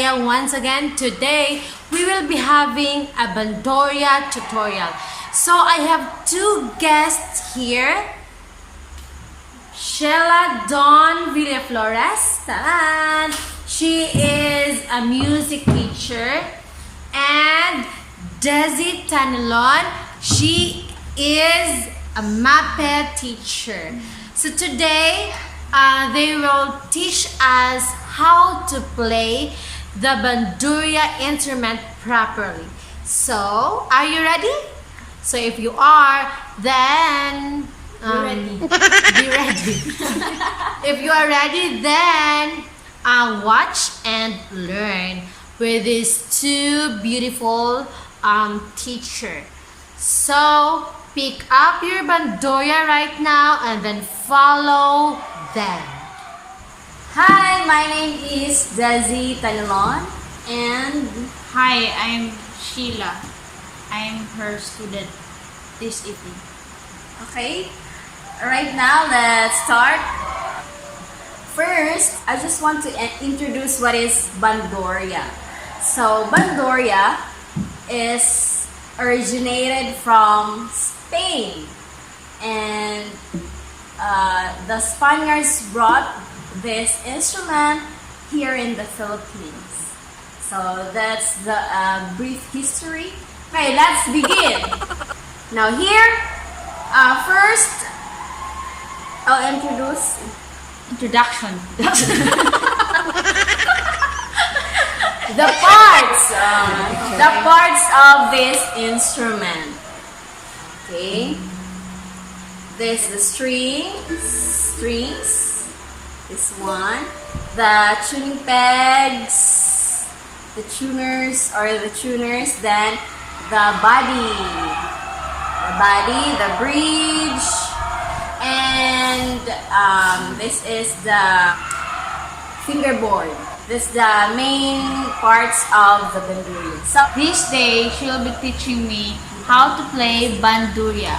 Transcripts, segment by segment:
Banduria once again. Today, we will be having a Banduria tutorial. So, I have two guests here. Sheila Dawn Villaflores. Taran! She is a music teacher. And Desi Tanilon. She is a MAEd teacher. So today, they will teach us how to play the Banduria instrument properly. So, are you ready? So if you are, then be ready. If you are ready, then watch and learn with these two beautiful teachers. So pick up your Banduria right now and then follow them. Hi, my name is Desi Tanilon, and hi, I'm Sheila. I'm her student this evening. okay, right now let's start. First, I just want to introduce what is Banduria. So, Banduria is originated from Spain, and the Spaniards brought this instrument here in the Philippines. So that's the brief history. Okay, let's begin. Now here, first I'll introduce Introduction. the parts of this instrument. Okay, this the strings, this one, the tuning pegs, the tuners, then the body, the bridge, and this is the fingerboard. This is the main parts of the Banduria. So This day, she'll be teaching me how to play Banduria.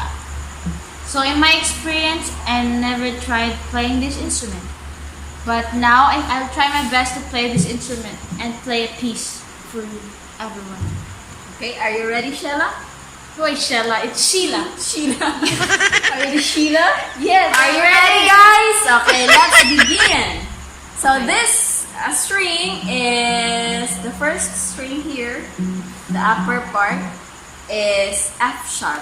So in my experience, I never tried playing this instrument. But now I'll try my best to play this instrument and play a piece for everyone. okay, are you ready, Sheila? Wait, Sheila, it's Sheila. Are you Sheila? Yes. Are you ready, guys? Okay, let's begin. So this string is the first string here. The upper part is F sharp.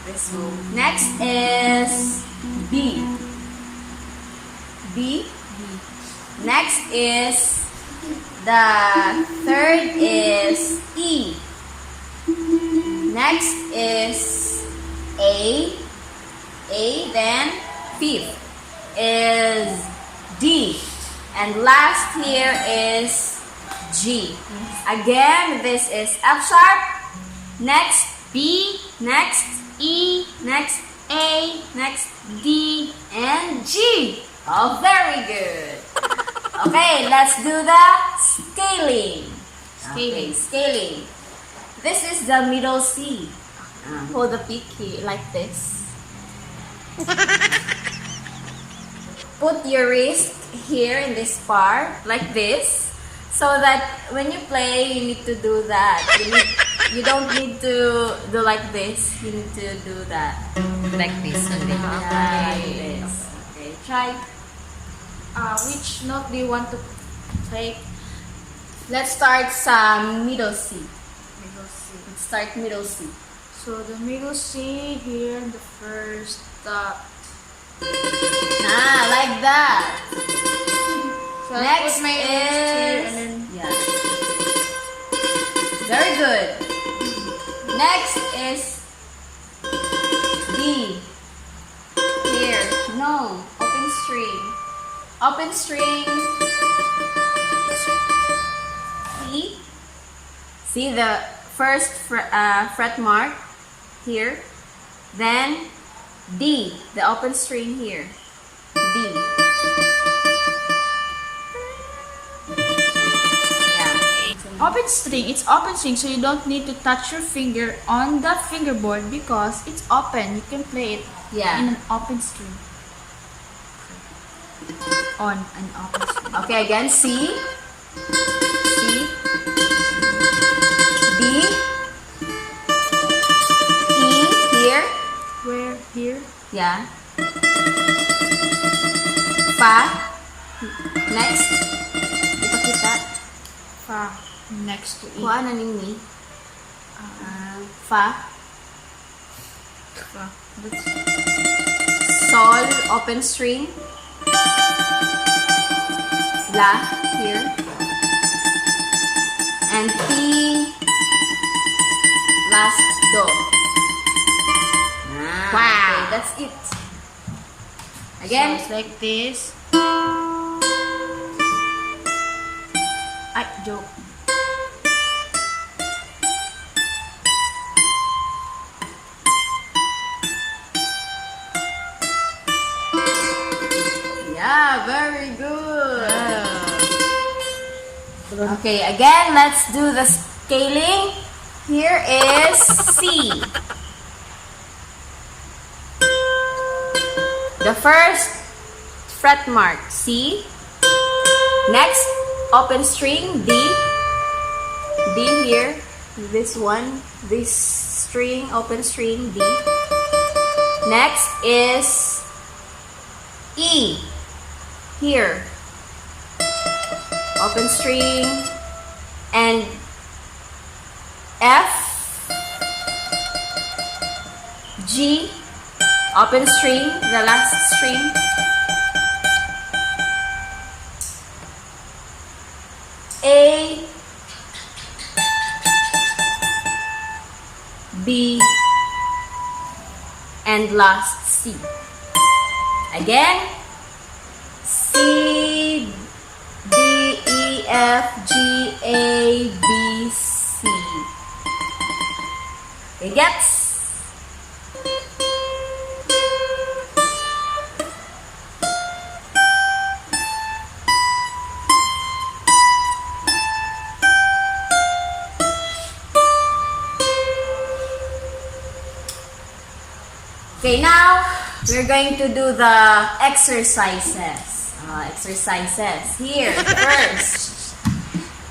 This one. Next is B. Next is the third is E. Next is A. Then fifth is D. And last here is G. Again, this is F sharp. Next B. Next E. Next A. Next D. And G. Oh, very good. Okay, let's do the scaling. Scaling. This is the middle C. Hold the pick here like this. Put your wrist here in this part, like this, so that when you play, you need to do that. You don't need to do like this. You need to do that. Like this only. Yeah, like this. Okay, try. Which note do you want to play? Let's start some middle C. Let's start middle C. So the middle C here, the first dot. Like that. So I'll Next put my wrist here and then yeah. Very good. Next is D. Here. No. Open string. C. See the first fret mark here. Then D. The open string here. D. open string. It's open string, so you don't need to touch your finger on the fingerboard because it's open. You can play it Yeah. in an open string. on an open string. Okay, again, C, D, E, here, Where? Here? yeah, Fa, next, ipakita, Fa. Next to E. kuha na ning ni, Fa, Fa. That's Sol, open string, La, here, and T, last Do. Wow. Okay, that's it. Again, So it's like this. Ay, joke. yeah, very good. Okay, again, let's do the scaling. Here is C. The first fret mark, C. Next, open string, D. D here. This one, this string, open string, D. Next is E. Here. Open string. And F. G. Open string, the last string. A, B, and last C. Again, C, D, E, F, G, A, B, C. Okay, gets? Okay, now we're going to do the exercises. Here, first,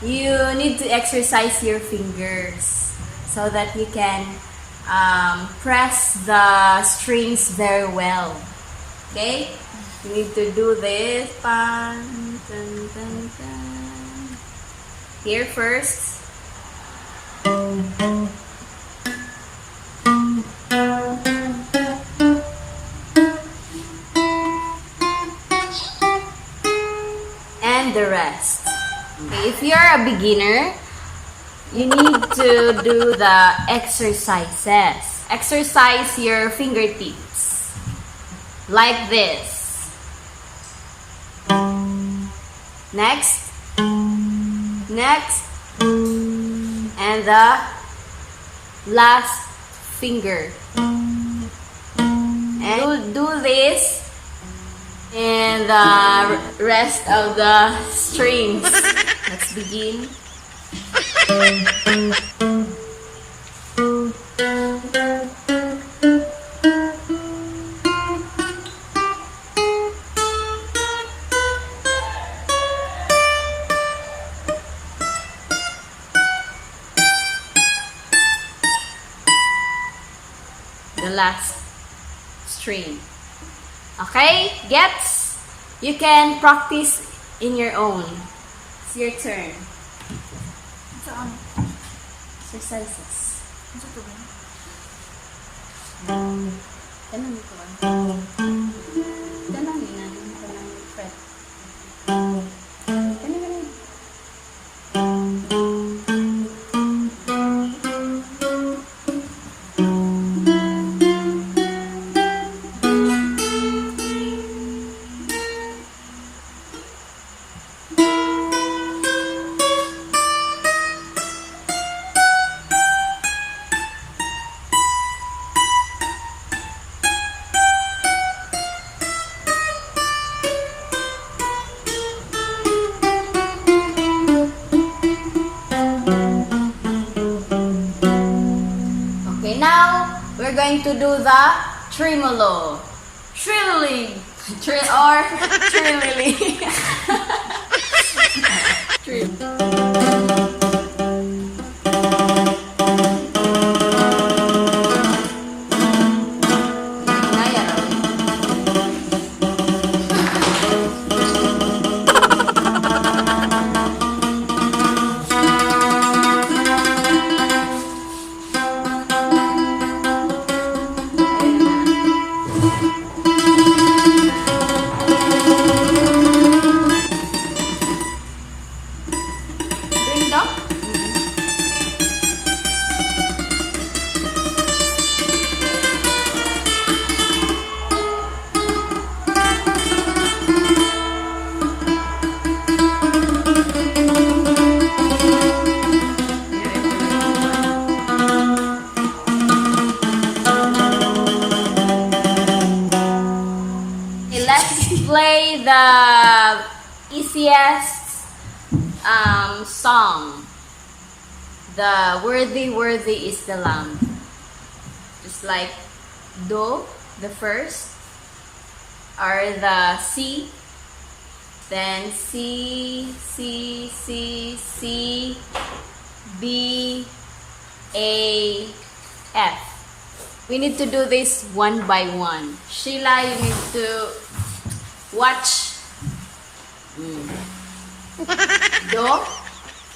you need to exercise your fingers so that you can press the strings very well. Okay? You need to do this. Pan, dun, dun, dun. Here first. The rest. Okay, if you're a beginner, you need to do the exercises. Exercise your fingertips like this. Next, and the last finger. And do this and the rest of the strings. Let's begin. The last string. Okay, gets? You can practice in your own. It's your turn. Exercises. Ganun ito ah. Ganun yun. Ganun fret. Ganun. Now, we're going to do the tremolo. Trilling. Tree or tree lily. Tree. Bring down. Okay, let's play the easiest song. The worthy is the Lamb. Just like Do, the first, or the C, then C, C, C, C, B, A, F. We need to do this one by one. Sheila, you need to watch. Do.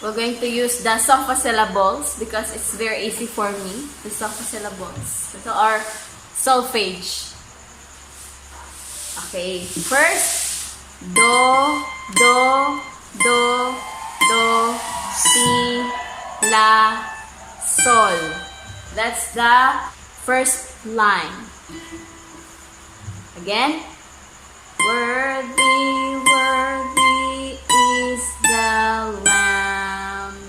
We're going to use the sofa syllables because it's very easy for me. The sofa syllables. Ito are solfege. Okay. First, Do, Do, Do, Do, Si, La, Sol. That's the first line. Again. Worthy, worthy is the Lamb.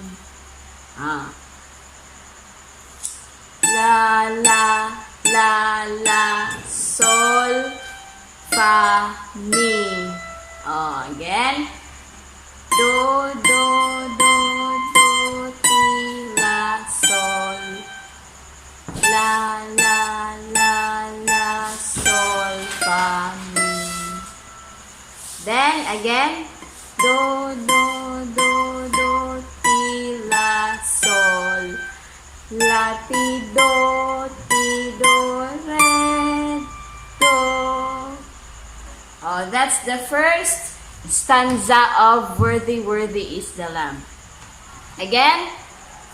La, la, la, la, sol, fa, mi. Again. Do, do, do, do, ti, la, sol. La, la, la, la, sol, fa, mi. Then again, do, do, do, do, ti, la, sol. La, ti, do, re, do. Oh, that's the first stanza of Worthy, Worthy is the Lamb. Again,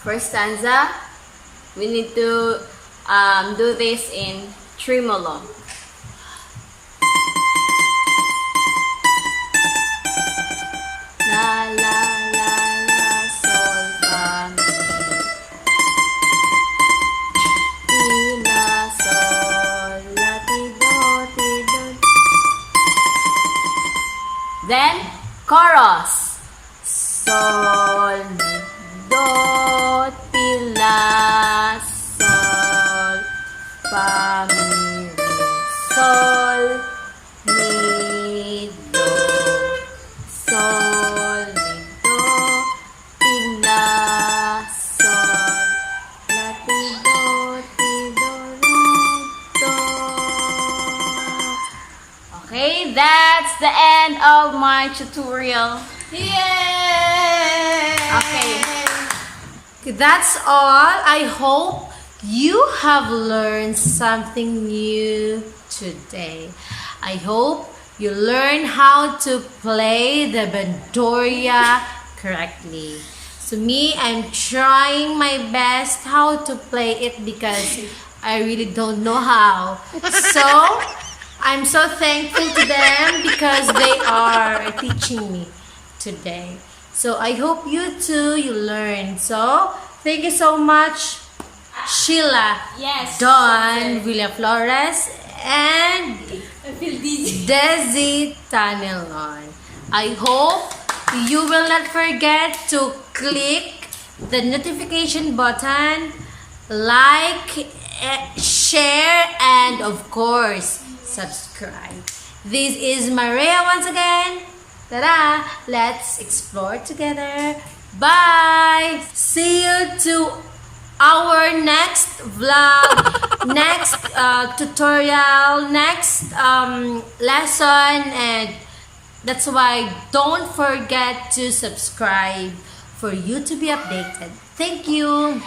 first stanza, we need to do this in tremolo. La, la, la, la, sol, fa, mi. Ti, la, sol, la, ti, do. Then, chorus. Sol, mi, do, ti, la, sol, fa, mi, re, sol, mi, do. Sol, mi, do, ti, la, sol, la, ti, do, re, do. Okay, that's the end of my tutorial. Yay! Okay, that's all. I hope you have learned something new today. I hope you learn how to play the Banduria correctly. So me, I'm trying my best how to play it because I really don't know how. So I'm so thankful to them because they are teaching me today. So I hope you too, you learn. So thank you so much, Sheila, Yes. Don, Villa Flores, and I feel dizzy. Desi Tanelon. I hope you will not forget to click the notification button, like, share, and of course, subscribe. This is Maria once again. Ta-da! Let's explore together. Bye! See you to our next vlog, next tutorial, next lesson, and that's why don't forget to subscribe for you to be updated. Thank you.